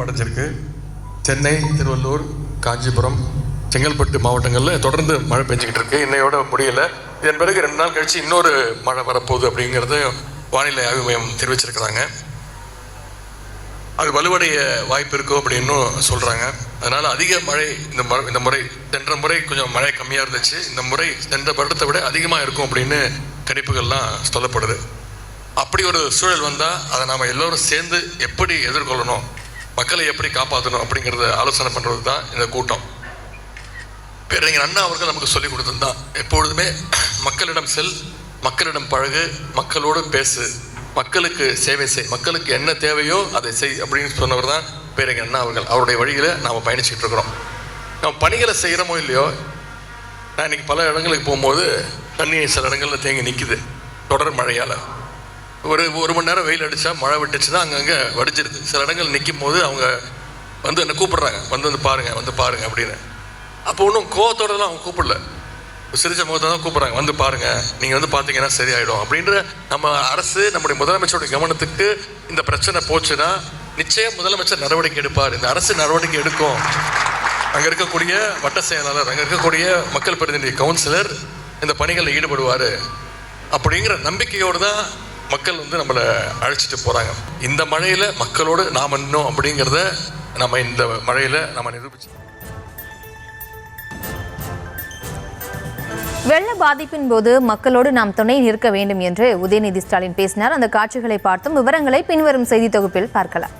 தீவிரமடைஞ்சிருக்கு. சென்னை, திருவள்ளூர், காஞ்சிபுரம், செங்கல்பட்டு மாவட்டங்களில் தொடர்ந்து மழை பெஞ்சிக்கிட்டு இருக்கு. இன்னையோட முடியல. இதன் பிறகு 2 நாள் கழிச்சு இன்னொரு மழை வரப்போகுது அப்படிங்கிறது வானிலை ஆய்வு மையம் தெரிவிச்சிருக்கிறாங்க. அது வலுவடைய வாய்ப்பு இருக்கும் அப்படின்னு சொல்கிறாங்க. அதனால் அதிக மழை இந்த முறை சென்ற முறை கொஞ்சம் மழை கம்மியாக இருந்துச்சு. இந்த முறை சென்ற வருடத்தை விட அதிகமாக இருக்கும் அப்படின்னு கணிப்புகள்லாம் சொல்லப்படுது. அப்படி ஒரு சூழல் வந்தால் அதை நாம் எல்லோரும் சேர்ந்து எப்படி எதிர்கொள்ளணும், மக்களை எப்படி காப்பாற்றணும் அப்படிங்கிறத ஆலோசனை பண்ணுறது தான் இந்த கூட்டம். பேரறிஞர் அண்ணா அவர்கள் நமக்கு சொல்லிக் கொடுத்தது தான் எப்பொழுதுமே மக்களிடம் செல், மக்களிடம் பழகு, மக்களோடு பேசு, மக்களுக்கு சேவை செய், மக்களுக்கு என்ன தேவையோ அதை செய் அப்படின்னு சொன்னவர் தான் பேரறிஞர் அண்ணா அவர்கள். அவருடைய வழியில் நாம் பயணிச்சுட்டு இருக்கிறோம். நம்ம பணிகளை செய்கிறோமோ இல்லையோ, நான் இன்னைக்கு பல இடங்களுக்கு போகும்போது தண்ணி சில இடங்களில் தேங்கி நிற்குது தொடர் மழையால். ஒரு மணி நேரம் வெயில் அடித்தா மழை விட்டுச்சுன்னா அங்கங்கே வடிச்சிருது. சில இடங்கள் நிற்கும் போது அவங்க வந்து என்னை கூப்பிட்றாங்க, வந்து பாருங்க அப்படின்னு. அப்போ ஒன்றும் கோவத்தோடலாம் அவங்க கூப்பிடல, சிரிச்ச முகத்தை தான் கூப்பிட்றாங்க, வந்து பாருங்கள், நீங்கள் வந்து பார்த்தீங்கன்னா சரியாயிடும் அப்படின்ற நம்ம அரசு, நம்முடைய முதலமைச்சருடைய கவனத்துக்கு இந்த பிரச்சனை போச்சுன்னா நிச்சயம் முதலமைச்சர் நடவடிக்கை எடுப்பார். இந்த அரசு நடவடிக்கை எடுக்கும். அங்கே இருக்கக்கூடிய வட்ட செயலாளர், அங்கே இருக்கக்கூடிய மக்கள் பிரதிநிதி கவுன்சிலர் இந்த பணிகளில் ஈடுபடுவார் அப்படிங்கிற நம்பிக்கையோடு தான் மக்கள் வந்து நம்மளை அழைச்சிட்டு போகிறாங்க. இந்த மழையில் மக்களோடு நாம் இன்னும் அப்படிங்கிறத நம்ம இந்த மழையில் நம்ம நிரூபிச்சு. வெள்ள பாதிப்பின் போது மக்களோடு நாம் துணை நிற்க வேண்டும் என்று உதயநிதி ஸ்டாலின் பேசினார். அந்த காட்சிகளை பார்த்தும் விவரங்களை பின்வரும் செய்தி தொகுப்பில் பார்க்கலாம்.